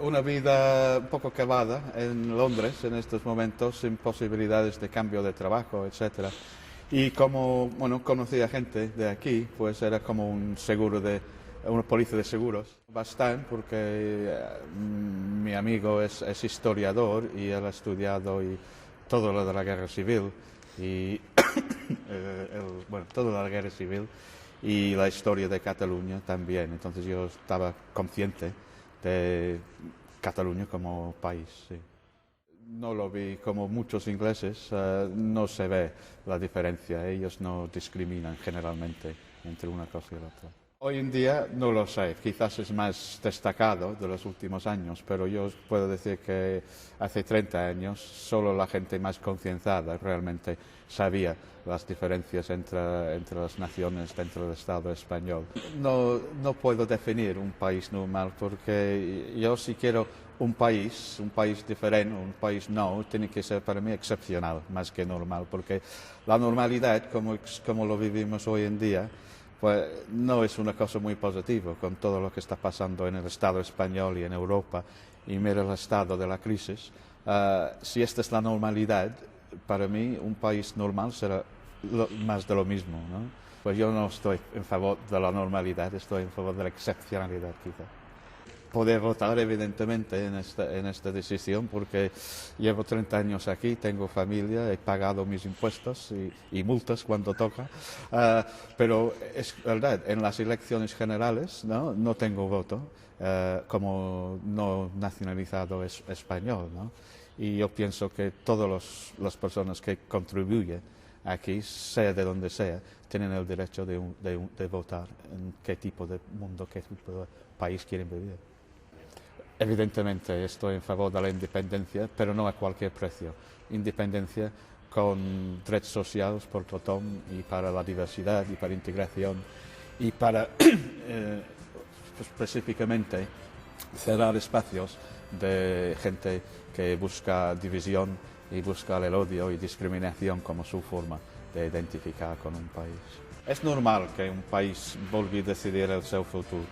Una vida un poco cavada en Londres en estos momentos, sin posibilidades de cambio de trabajo, etcétera. Y como, bueno, conocía gente de aquí, pues era como una póliza de seguros. Bastante, porque mi amigo es historiador y él ha estudiado todo lo de la guerra civil y bueno, toda la guerra civil y la historia de Cataluña también. Entonces yo estaba consciente de Cataluña como país. Sí. No lo vi como muchos ingleses, no se ve la diferencia, ellos no discriminan generalmente entre una cosa y la otra. Hoy en día no lo sé, quizás es más destacado de los últimos años, pero yo puedo decir que hace 30 años solo la gente más concienciada realmente sabía las diferencias entre las naciones dentro del Estado español. No puedo definir un país normal porque yo si quiero un país diferente, un país no, tiene que ser para mí excepcional más que normal, porque la normalidad como lo vivimos hoy en día, pues no es una cosa muy positiva con todo lo que está pasando en el Estado español y en Europa y mira el estado de la crisis. Si esta es la normalidad, para mí un país normal será más de lo mismo, ¿no? Pues yo no estoy en favor de la normalidad, estoy en favor de la excepcionalidad quizá. Poder votar, evidentemente, en esta decisión, porque llevo 30 años aquí, tengo familia, he pagado mis impuestos y multas cuando toca, pero es verdad, en las elecciones generales no tengo voto, como no nacionalizado español, ¿no? Y yo pienso que todas las personas que contribuyen aquí, sea de donde sea, tienen el derecho de votar en qué tipo de mundo, qué tipo de país quieren vivir. Evidentemente estoy en favor de la independencia, pero no a cualquier precio. Independencia con derechos sociales por Totón y para la diversidad y para integración y para específicamente cerrar espacios de gente que busca división y busca el odio y discriminación como su forma de identificar con un país. Es normal que un país vulgui decidir el seu futur.